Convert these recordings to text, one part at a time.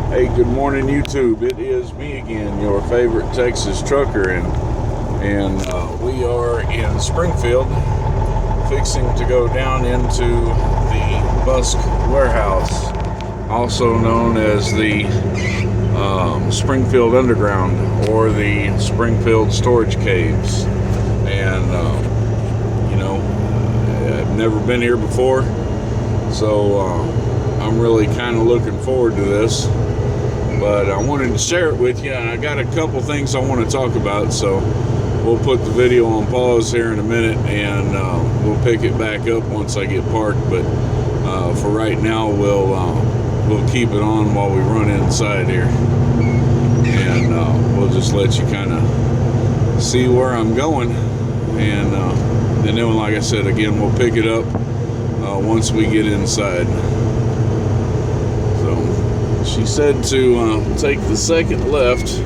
Hey, good morning, YouTube. It is me again, your favorite Texas trucker, and we are in Springfield, fixing to go down into the Busk Warehouse, also known as the Springfield Underground or the Springfield Storage Caves. And I've never been here before, so I'm really kind of looking forward to this. But I wanted to share it with you, and I got a couple things I want to talk about, so we'll put the video on pause here in a minute, and we'll pick it back up once I get parked. But for right now, we'll keep it on while we run inside here, and we'll just let you kind of see where I'm going, and then, like I said, again, we'll pick it up once we get inside. She said to take the second left,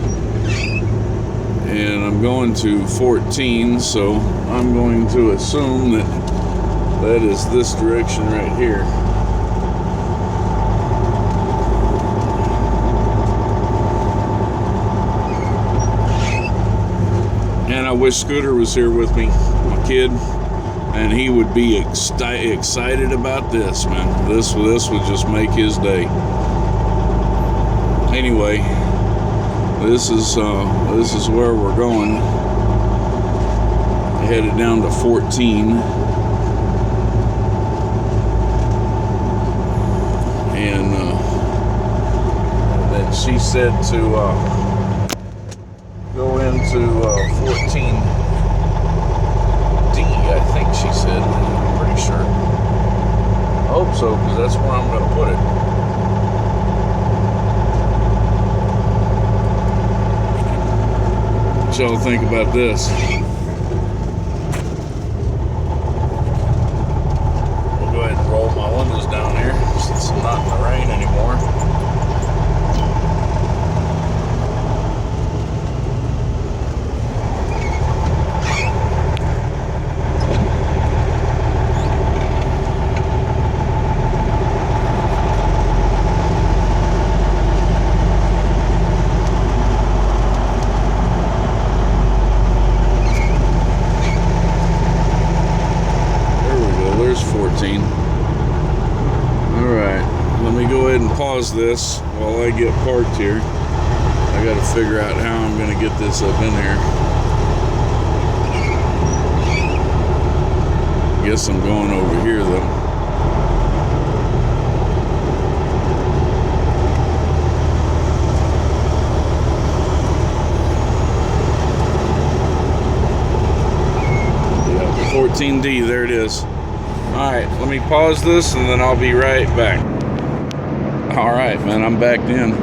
and I'm going to 14, so I'm going to assume that is this direction right here. And I wish Scooter was here with me, my kid, and he would be excited about this, man. This would just make his day. Anyway, this is where we're going. Headed down to 14, and then she said to go into 14D. I think she said. I'm pretty sure. I hope so, because that's where I'm going to put it. What y'all think about this? We'll go ahead and roll my windows down here since I'm not in the rain anymore. Alright, let me go ahead and pause this while I get parked here. I gotta figure out how I'm gonna get this up in here. Guess I'm going over here though. Yeah, 14D, there it is. Alright, let me pause this and then I'll be right back. Alright, man, I'm back in.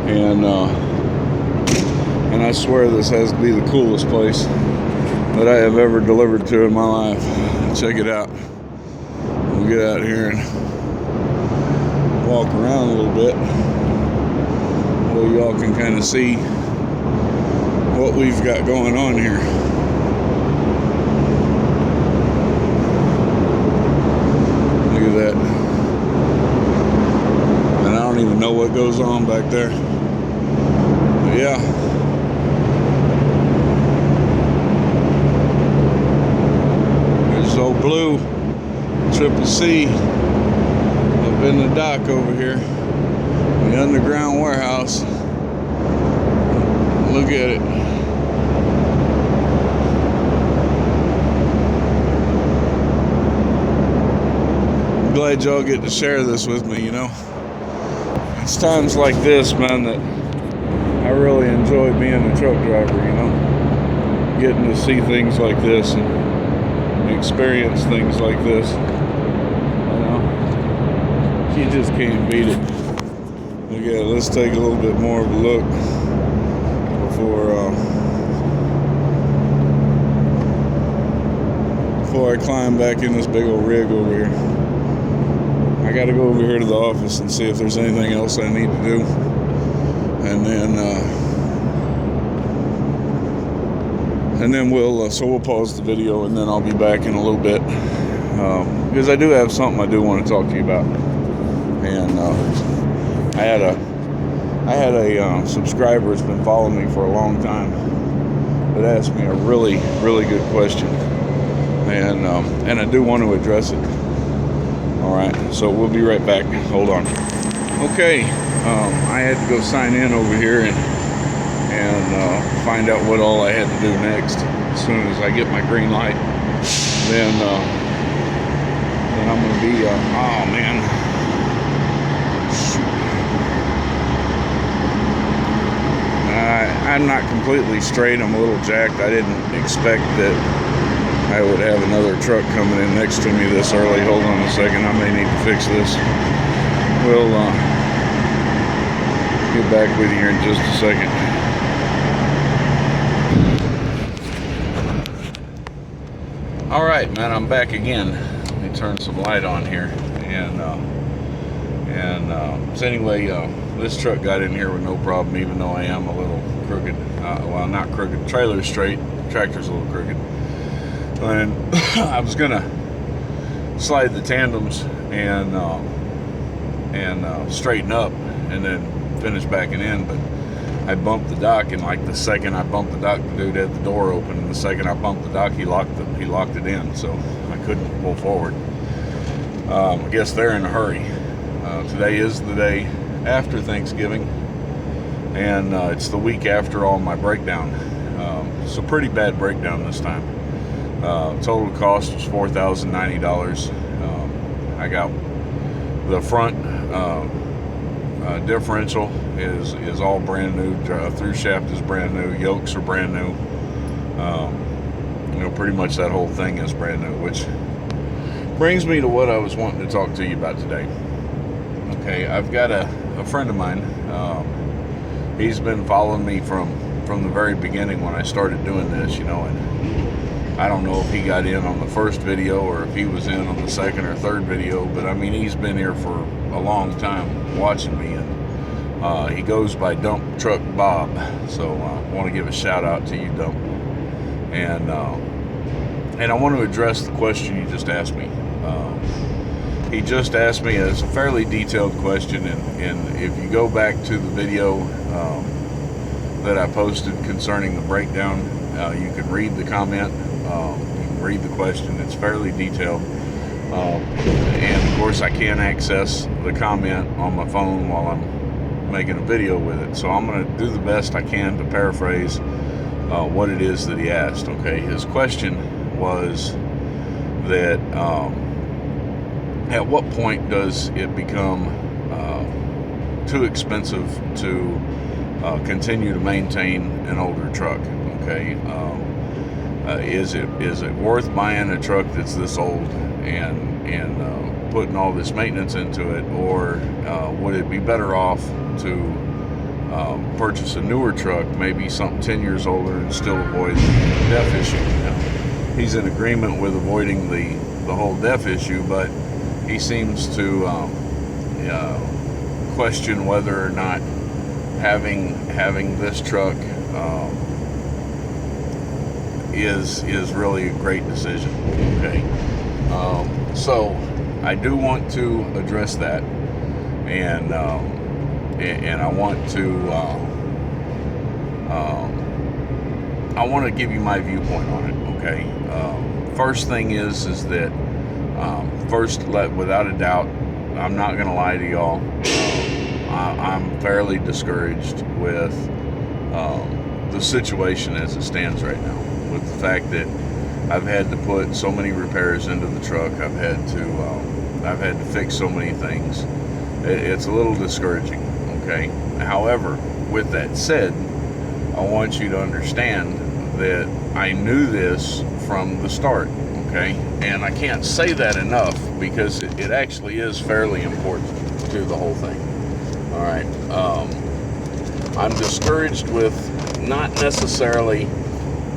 And I swear this has to be the coolest place that I have ever delivered to in my life. Check it out. We'll get out here and walk around a little bit. Well, y'all can kind of see what we've got going on here. That, and I don't even know what goes on back there, but yeah, there's old Blue Triple C up in the dock over here, the underground warehouse. Look at it. Glad y'all get to share this with me, you know. It's times like this, man, that I really enjoy being a truck driver, you know. Getting to see things like this and experience things like this. You know, you just can't beat it. Look at it. Let's take a little bit more of a look before I climb back in this big old rig over here. I got to go over here to the office and see if there's anything else I need to do, and then we'll pause the video, and then I'll be back in a little bit, because I do have something I do want to talk to you about. And I had a I had a subscriber that's been following me for a long time that asked me a really, really good question, and I do want to address it. All right, so we'll be right back. Hold on. Okay, I had to go sign in over here and find out what all I had to do next. As soon as I get my green light, then I'm gonna be. Oh man. I'm not completely straight. I'm a little jacked. I didn't expect that I would have another truck coming in next to me this early. Hold on a second. I may need to fix this. We'll get back with you here in just a second. All right, man. I'm back again. Let me turn some light on here. So anyway, this truck got in here with no problem, even though I am a little crooked. Well, not crooked. Trailer's straight. Tractor's a little crooked. And I was gonna slide the tandems and straighten up and then finish backing in, but I bumped the dock, and like the second I bumped the dock, the dude had the door open, and the second I bumped the dock, he locked it in, so I couldn't pull forward. I guess they're in a hurry. Today is the day after Thanksgiving, and it's the week after all my breakdown. It's a pretty bad breakdown this time. Total cost was $4,090. I got the front differential is all brand new. Through shaft is brand new. Yokes are brand new. Pretty much that whole thing is brand new, which brings me to what I was wanting to talk to you about today. Okay, I've got a friend of mine. He's been following me from the very beginning when I started doing this, and I don't know if he got in on the first video or if he was in on the second or third video, but I mean, he's been here for a long time watching me, and he goes by Dump Truck Bob. So I want to give a shout out to you, Dump. And I want to address the question you just asked me. He just asked me, it's a fairly detailed question, and if you go back to the video that I posted concerning the breakdown, you can read the comment, you can read the question. It's fairly detailed, and of course I can't access the comment on my phone while I'm making a video with it, so I'm going to do the best I can to paraphrase what it is that he asked. Okay, his question was that at what point does it become too expensive to continue to maintain an older truck? Okay, is it worth buying a truck that's this old and putting all this maintenance into it, or would it be better off to purchase a newer truck, maybe something 10 years older, and still avoid the DEF issue? He's in agreement with avoiding the whole DEF issue, but he seems to question whether or not having this truck is really a great decision. Okay, so I do want to address that, and I want to give you my viewpoint on it. Okay, first thing is that without a doubt, I'm not going to lie to y'all, I'm fairly discouraged with the situation as it stands right now, with the fact that I've had to put so many repairs into the truck. I've had to fix so many things. It's a little discouraging. Okay, however, with that said, I want you to understand that I knew this from the start. Okay, and I can't say that enough, because it actually is fairly important to the whole thing. All right, I'm discouraged with not necessarily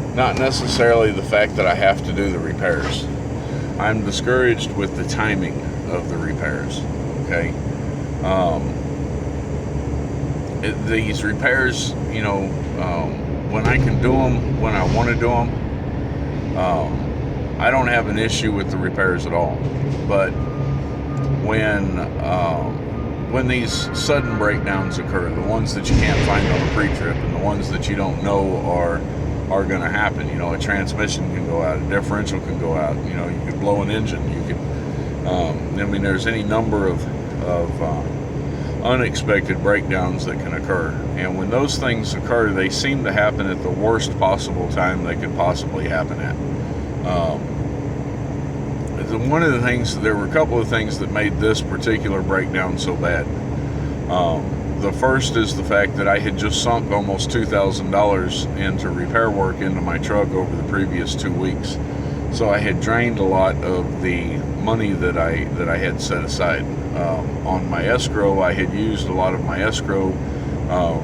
the fact that I have to do the repairs. I'm discouraged with the timing of the repairs. Okay, these repairs, when I can do them, when I want to do them, I don't have an issue with the repairs at all. But when when these sudden breakdowns occur, the ones that you can't find on a pre-trip and the ones that you don't know are going to happen. You know, a transmission can go out, a differential can go out, you know, you could blow an engine, you could, I mean, there's any number of unexpected breakdowns that can occur. And when those things occur, they seem to happen at the worst possible time they could possibly happen at. One of the things, there were a couple of things that made this particular breakdown so bad. The first is the fact that I had just sunk almost $2,000 into repair work into my truck over the previous 2 weeks. So I had drained a lot of the money that I had set aside. On my escrow, I had used a lot of my escrow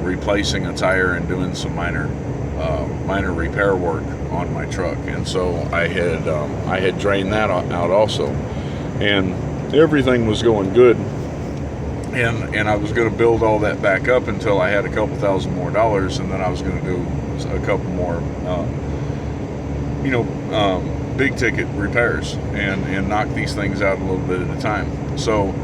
replacing a tire and doing some minor repair work on my truck, and so I had drained that out also, and everything was going good, and I was going to build all that back up until I had a couple thousand more dollars, and then I was going to do a couple more big ticket repairs and knock these things out a little bit at a time. So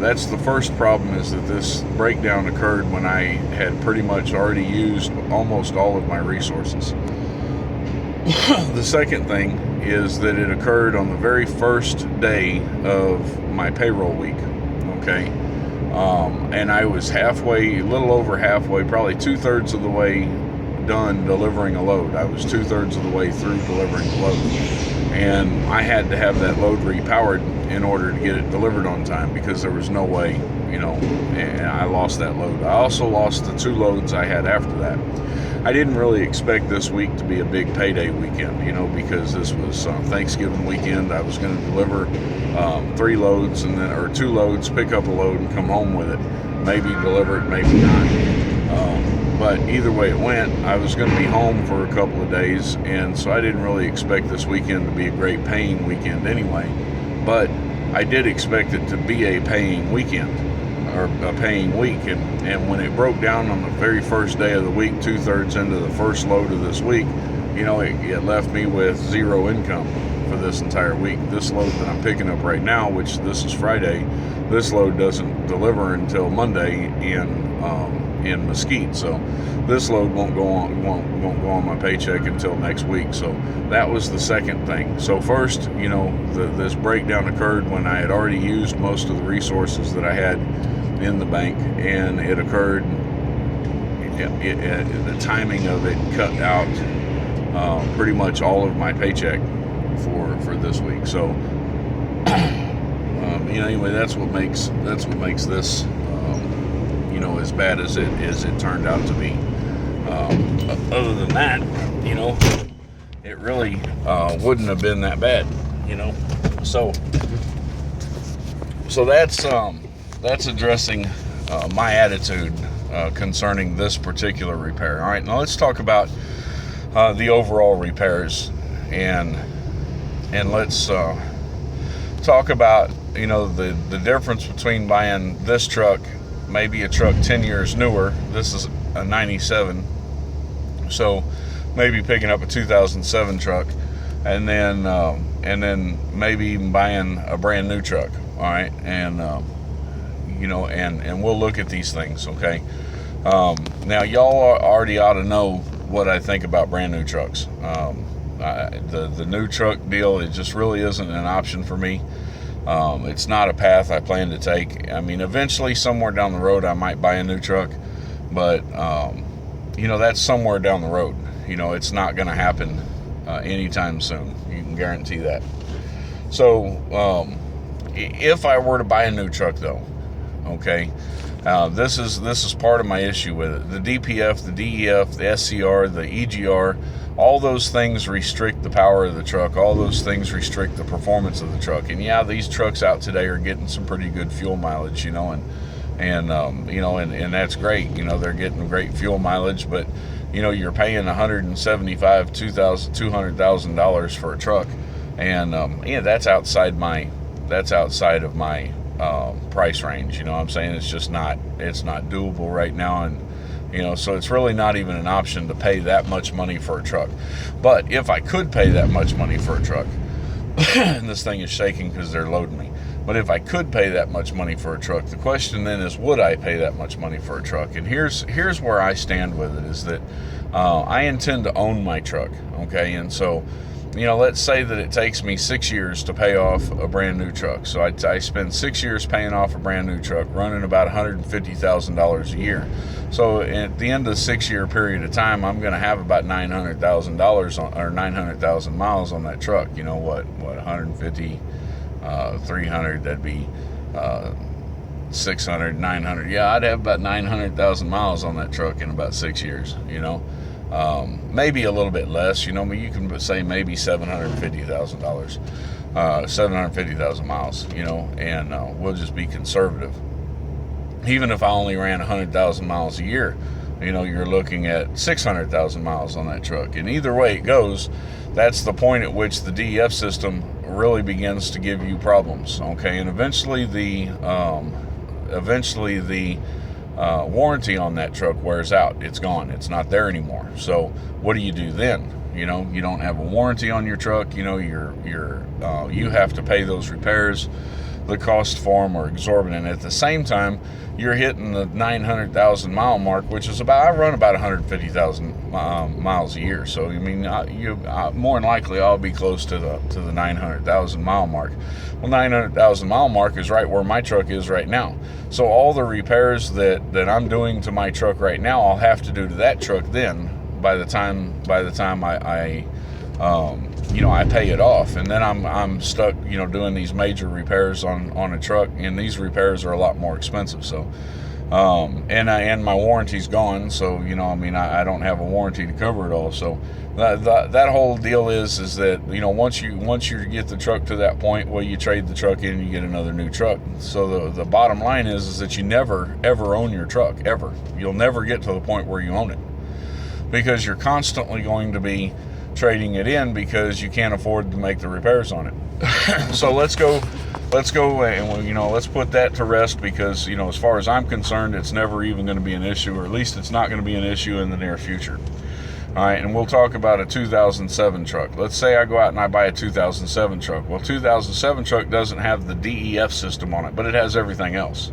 that's the first problem, is that this breakdown occurred when I had pretty much already used almost all of my resources. The second thing is that it occurred on the very first day of my payroll week, okay? And I was a little over halfway, probably 2/3 of the way done delivering a load. I was 2/3 of the way through delivering the load. And I had to have that load repowered in order to get it delivered on time, because there was no way, and I lost that load. I also lost the 2 loads I had after that. I didn't really expect this week to be a big payday weekend, because this was Thanksgiving weekend. I was going to deliver 3 loads or 2 loads, pick up a load and come home with it. Maybe deliver it, maybe not. But either way it went, I was going to be home for a couple of days, and so I didn't really expect this weekend to be a great paying weekend anyway. But I did expect it to be a paying weekend, or a paying week, and when it broke down on the very first day of the week, 2/3 into the first load of this week, it left me with 0 income for this entire week. This load that I'm picking up right now, which this is Friday, this load doesn't deliver until Monday in Mesquite, so this load won't go on my paycheck until next week. So that was the second thing. So first, this breakdown occurred when I had already used most of the resources that I had in the bank, and it occurred, the timing of it cut out pretty much all of my paycheck for this week. So anyway, that's what makes this as bad as it turned out to be. Other than that, it really wouldn't have been that bad, So that's addressing my attitude concerning this particular repair. All right, now let's talk about the overall repairs, and let's talk about the difference between buying this truck, maybe a truck 10 years newer. This is a 97, so maybe picking up a 2007 truck, and then maybe even buying a brand new truck. All right, and we'll look at these things, okay? Now y'all already ought to know what I think about brand new trucks. The new truck deal, it just really isn't an option for me. It's not a path I plan to take. I mean, eventually somewhere down the road I might buy a new truck, but that's somewhere down the road. It's not going to happen anytime soon. You can guarantee that. So if I were to buy a new truck though, okay, this is part of my issue with it. The DPF, the DEF, the SCR, the EGR, all those things restrict the power of the truck. All those things restrict the performance of the truck. And yeah, these trucks out today are getting some pretty good fuel mileage, and that's great. They're getting great fuel mileage, but you're paying $175,000, $200,000 for a truck, and that's outside of my price range. I'm saying it's not doable right now, and so it's really not even an option to pay that much money for a truck. But if I could pay that much money for a truck, and this thing is shaking because they're loading me. But if I could pay that much money for a truck, the question then is, would I pay that much money for a truck? And here's where I stand with it, is that I intend to own my truck, okay? And so, let's say that it takes me 6 years to pay off a brand new truck. So I spend 6 years paying off a brand new truck, running about $150,000 a year. So at the end of the 6-year period of time, I'm going to have about $900,000 or 900,000 miles on that truck. 150, 300, that'd be 600, 900. Yeah, I'd have about 900,000 miles on that truck in about 6 years, maybe a little bit less, you can say maybe $750,000, 750,000 miles, and we'll just be conservative. Even if I only ran 100,000 miles a year, you're looking at 600,000 miles on that truck. And either way it goes, that's the point at which the DEF system really begins to give you problems, okay? And eventually the warranty on that truck wears out. It's gone. It's not there anymore. So what do you do then? You don't have a warranty on your truck. You have to pay those repairs. The cost for them are exorbitant. At the same time, you're hitting the 900,000 mile mark, which is I run about 150,000 miles a year. So more than likely I'll be close to the 900,000 mile mark. Well, 900,000 mile mark is right where my truck is right now. So all the repairs that I'm doing to my truck right now, I'll have to do to that truck then by the time I pay it off. And then I'm stuck, doing these major repairs on a truck, and these repairs are a lot more expensive. So, and my warranty's gone. So, I don't have a warranty to cover it all. So that whole deal is that, once you get the truck to that point, well, you trade the truck in and you get another new truck. So the bottom line is that you never, ever own your truck, ever. You'll never get to the point where you own it, because you're constantly going to be trading it in because you can't afford to make the repairs on it. So let's go and let's put that to rest, because as far as I'm concerned, it's never even going to be an issue, or at least it's not going to be an issue in the near future. All right, and we'll talk about a 2007 truck. Let's say I go out and I buy a 2007 truck. Well, 2007 truck doesn't have the DEF system on it, but it has everything else.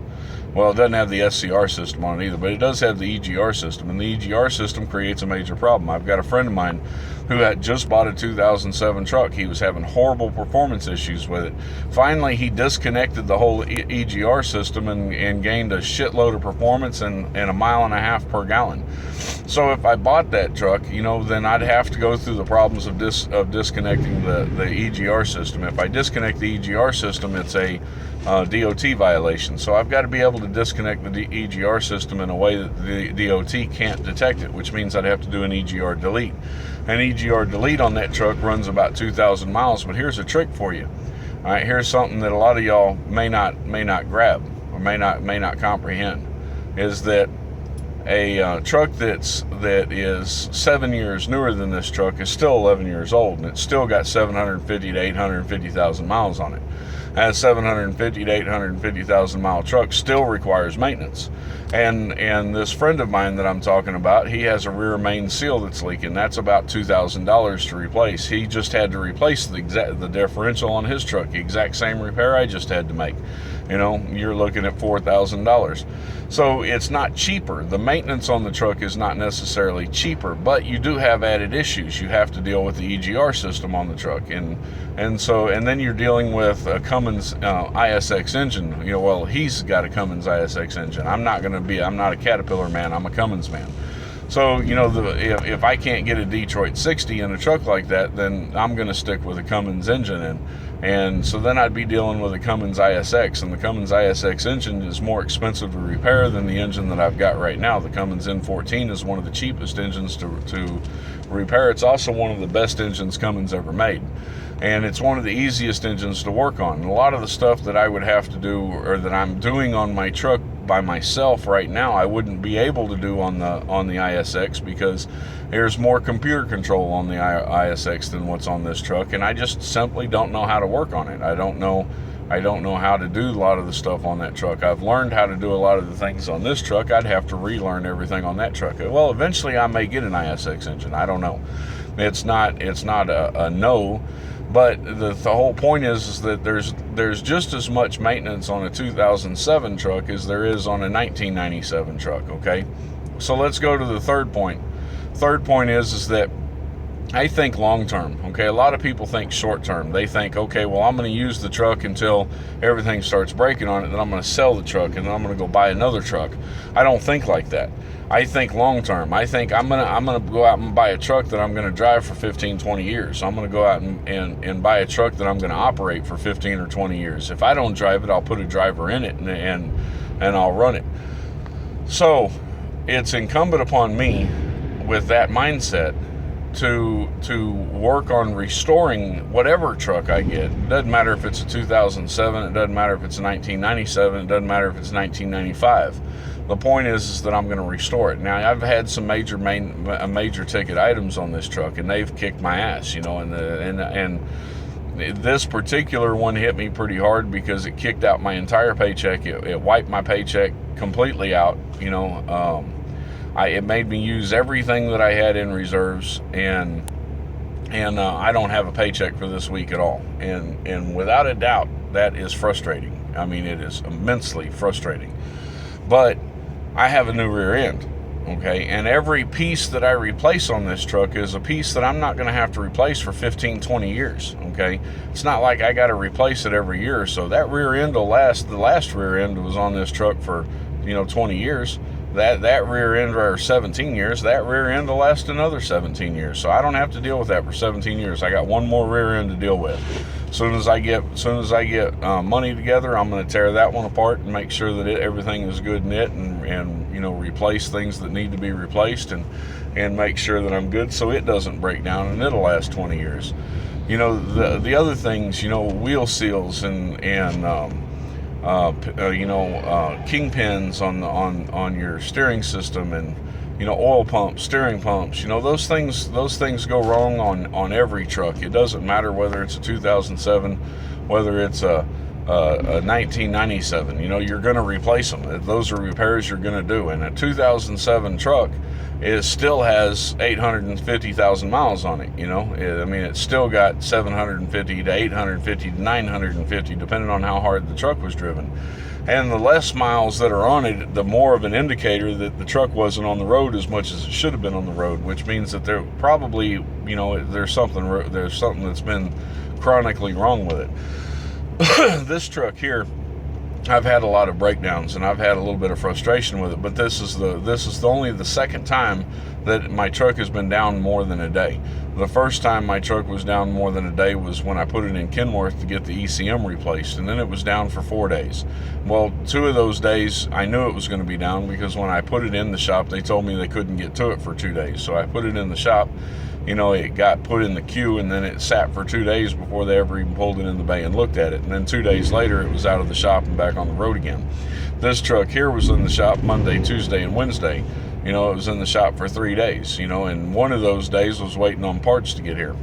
Well, it doesn't have the SCR system on it either, but it does have the EGR system, and the EGR system creates a major problem. I've got a friend of mine who had just bought a 2007 truck. He was having horrible performance issues with it. Finally, he disconnected the whole EGR system and gained a shitload of performance and 1.5 miles per gallon. So if I bought that truck, then I'd have to go through the problems of disconnecting the EGR system. If I disconnect the EGR system, it's a DOT violation. So I've got to be able to disconnect the EGR system in a way that the DOT can't detect it, which means I'd have to do an EGR delete. An EGR delete on that truck runs about 2,000 miles, but here's a trick for you. All right, here's something that a lot of y'all may not grab or may not comprehend, is that a truck that is 7 years newer than this truck is still 11 years old, and it's still got 750 to 850,000 miles on it. A 750 to 850,000 mile truck still requires maintenance. And this friend of mine that I'm talking about, he has a rear main seal that's leaking. That's about $2,000 to replace. He just had to replace the differential on his truck. The exact same repair I just had to make. You're looking at $4,000. So it's not cheaper. The maintenance on the truck is not necessarily cheaper, but you do have added issues. You have to deal with the EGR system on the truck, and then you're dealing with a Cummins ISX engine. Well, he's got a Cummins ISX engine. I'm not a Caterpillar man. I'm a Cummins man. So, if I can't get a Detroit 60 in a truck like that, then I'm going to stick with a Cummins engine. And so then I'd be dealing with a Cummins ISX, and the Cummins ISX engine is more expensive to repair than the engine that I've got right now. The Cummins N14 is one of the cheapest engines to repair. It's also one of the best engines Cummins ever made. And it's one of the easiest engines to work on. And a lot of the stuff that I would have to do, or that I'm doing on my truck by myself right now, I wouldn't be able to do on the ISX, because there's more computer control on the ISX than what's on this truck, and I just simply don't know how to work on it. I don't know how to do a lot of the stuff on that truck. I've learned how to do a lot of the things on this truck. I'd have to relearn everything on that truck. Well, eventually I may get an ISX engine. I don't know. It's not a no, But the whole point is that there's just as much maintenance on a 2007 truck as there is on a 1997 truck, okay? So let's go to the third point. Third point is that I think long term, okay? A lot of people think short term. They think, okay, well, I'm going to use the truck until everything starts breaking on it, then I'm going to sell the truck, and then I'm going to go buy another truck. I don't think like that. I think long term. I think I'm gonna go out and buy a truck that I'm going to drive for 15, 20 years. I'm going to go out and buy a truck that I'm going to operate for 15 or 20 years. If I don't drive it, I'll put a driver in it and I'll run it. So it's incumbent upon me with that mindset to work on restoring whatever truck I get. It doesn't matter if it's a 2007, it doesn't matter if it's a 1997, it doesn't matter if it's 1995. The point is that I'm going to restore it. Now, I've had some major ticket items on this truck, and they've kicked my ass, and this particular one hit me pretty hard because it kicked out my entire paycheck. It wiped my paycheck completely out, it made me use everything that I had in reserves, and I don't have a paycheck for this week at all. And without a doubt, that is frustrating. I mean, it is immensely frustrating. But I have a new rear end, okay? And every piece that I replace on this truck is a piece that I'm not going to have to replace for 15, 20 years, okay? It's not like I got to replace it every year. So that rear end will last. The last rear end was on this truck for, 20 years. That rear end, or 17 years, that rear end will last another 17 years. So I don't have to deal with that for 17 years. I got one more rear end to deal with. As soon as I get money together, I'm going to tear that one apart and make sure that everything is good knit and replace things that need to be replaced and make sure that I'm good so it doesn't break down and it'll last 20 years. The other things, wheel seals and kingpins on your steering system, and oil pumps, steering pumps. Those things go wrong on every truck. It doesn't matter whether it's a 2007, whether it's a 1997. You're going to replace them. Those are repairs you're going to do. And a 2007 truck, it still has 850,000 miles on it. It's still got 750 to 850 to 950, depending on how hard the truck was driven. And the less miles that are on it, the more of an indicator that the truck wasn't on the road as much as it should have been on the road, which means that there probably, there's something that's been chronically wrong with it. This truck here, I've had a lot of breakdowns and I've had a little bit of frustration with it, but this is only the second time that my truck has been down more than a day. The first time my truck was down more than a day was when I put it in Kenworth to get the ECM replaced, and then it was down for 4 days. Well, 2 of those days I knew it was going to be down because when I put it in the shop, they told me they couldn't get to it for 2 days. So I put it in the shop, it got put in the queue, and then it sat for 2 days before they ever even pulled it in the bay and looked at it. And then 2 days later, it was out of the shop and back on the road again. This truck here was in the shop Monday, Tuesday, and Wednesday. It was in the shop for 3 days, and one of those days was waiting on parts to get here.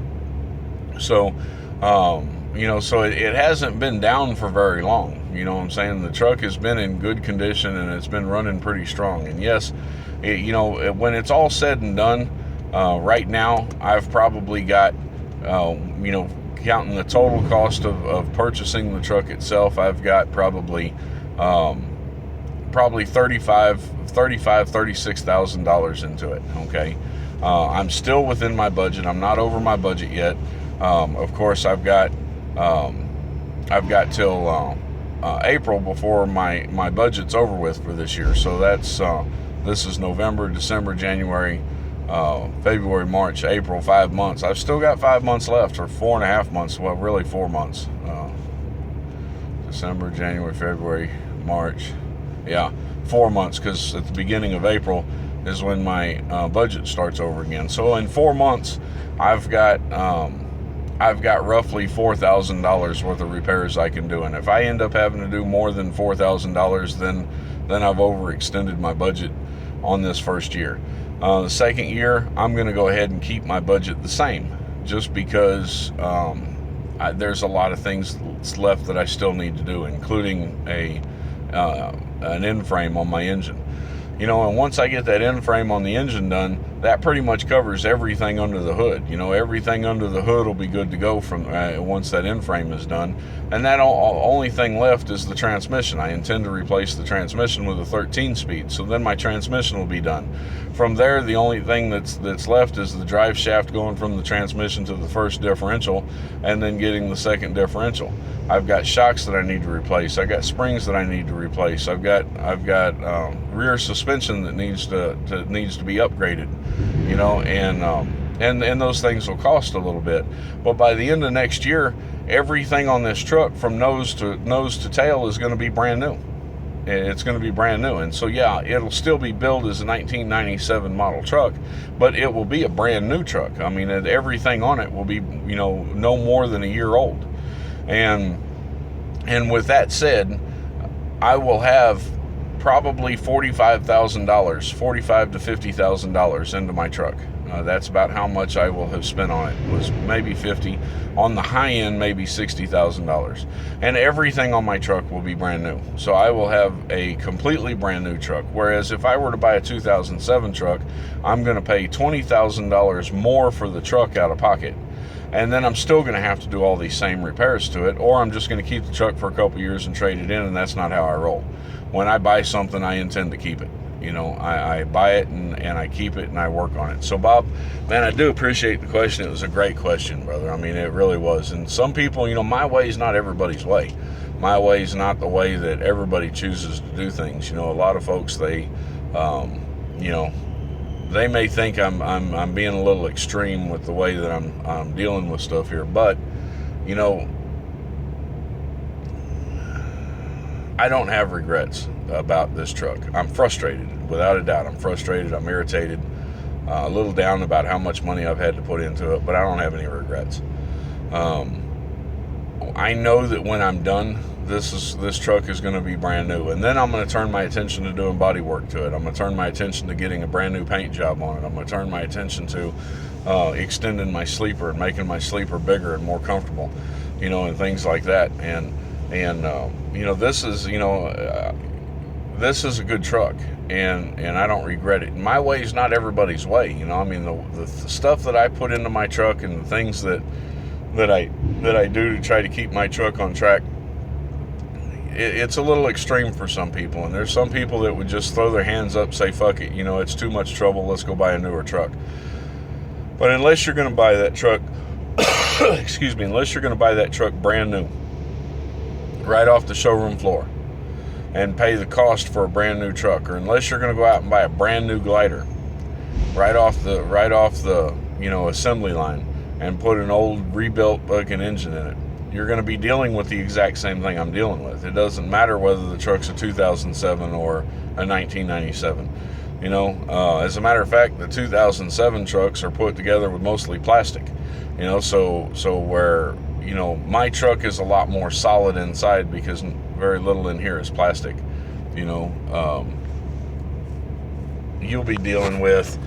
So, so it hasn't been down for very long. You know what I'm saying? The truck has been in good condition and it's been running pretty strong. And yes, when it's all said and done, right now, I've probably got, counting the total cost of purchasing the truck itself, I've got probably $36,000 into it. Okay. I'm still within my budget. I'm not over my budget yet. Of course, I've got till April before my budget's over with for this year. So this is November, December, January, February, March, April, 5 months. I've still got 5 months left, or 4.5 months. Well, really 4 months. December, January, February, March. Yeah, 4 months, because at the beginning of April is when my budget starts over again. So in 4 months, I've got roughly $4,000 worth of repairs I can do. And if I end up having to do more than $4,000, then I've overextended my budget on this first year. The second year, I'm going to go ahead and keep my budget the same, just because there's a lot of things left that I still need to do, including an end frame on my engine. You know, and once I get that end frame on the engine done, that pretty much covers everything under the hood. You know, everything under the hood will be good to go from once that end frame is done. And that only thing left is the transmission. I intend to replace the transmission with a 13-speed, so then my transmission will be done. From there, the only thing that's left is the drive shaft going from the transmission to the first differential, and then getting the second differential. I've got shocks that I need to replace. I got springs that I need to replace. I've got rear suspension that needs to be upgraded. You know, and those things will cost a little bit. But by the end of next year, everything on this truck from nose to tail is going to be brand new. It's going to be brand new. And so, yeah, it'll still be billed as a 1997 model truck, but it will be a brand new truck. I mean, everything on it will be, you know, no more than a year old. And with that said, I will have probably $45,000, $45,000 to $50,000 into my truck. That's about how much I will have spent on it. Was maybe 50, on the high end, maybe $60,000. And everything on my truck will be brand new. So I will have a completely brand new truck. Whereas if I were to buy a 2007 truck, I'm going to pay $20,000 more for the truck out of pocket. And then I'm still going to have to do all these same repairs to it, or I'm just going to keep the truck for a couple years and trade it in, and that's not how I roll. When I buy something, I intend to keep it. You know, I buy it and I keep it and I work on it. So, Bob, man, I do appreciate the question. It was a great question, brother. I mean, it really was. And some people, you know, my way is not everybody's way. My way is not the way that everybody chooses to do things. You know, a lot of folks, they, you know, they may think I'm being a little extreme with the way that I'm dealing with stuff here, but you know, I don't have regrets about this truck. I'm frustrated, without a doubt. I'm frustrated. I'm irritated, a little down about how much money I've had to put into it, but I don't have any regrets. I know that when I'm done, this truck is going to be brand new, and then I'm going to turn my attention to doing body work to it. I'm going to turn my attention to getting a brand new paint job on it. I'm going to turn my attention to extending my sleeper and making my sleeper bigger and more comfortable, you know, and things like that. And you know, this is, you know, this is a good truck, and I don't regret it. My way is not everybody's way, you know. I mean, the stuff that I put into my truck and the things that I do to try to keep my truck on track, it's a little extreme for some people. And there's some people that would just throw their hands up, say, fuck it, you know, it's too much trouble, let's go buy a newer truck. But unless you're going to buy that truck, excuse me, unless you're going to buy that truck brand new, right off the showroom floor, and pay the cost for a brand new truck, or unless you're going to go out and buy a brand new glider right off the you know, assembly line, and put an old rebuilt fucking engine in it, you're going to be dealing with the exact same thing I'm dealing with. It doesn't matter whether the truck's a 2007 or a 1997. You know, as a matter of fact, the 2007 trucks are put together with mostly plastic. You know, so where, you know, my truck is a lot more solid inside because very little in here is plastic. You know, you'll be dealing with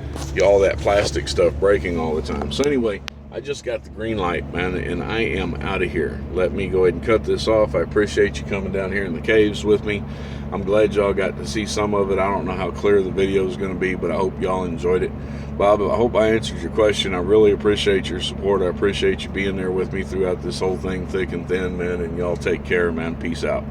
all that plastic stuff breaking all the time. So anyway, I just got the green light, man, and I am out of here. Let me go ahead and cut this off. I appreciate you coming down here in the caves with me. I'm glad y'all got to see some of it. I don't know how clear the video is going to be, but I hope y'all enjoyed it. Bob, I hope I answered your question. I really appreciate your support. I appreciate you being there with me throughout this whole thing, thick and thin, man, and y'all take care, man. Peace out.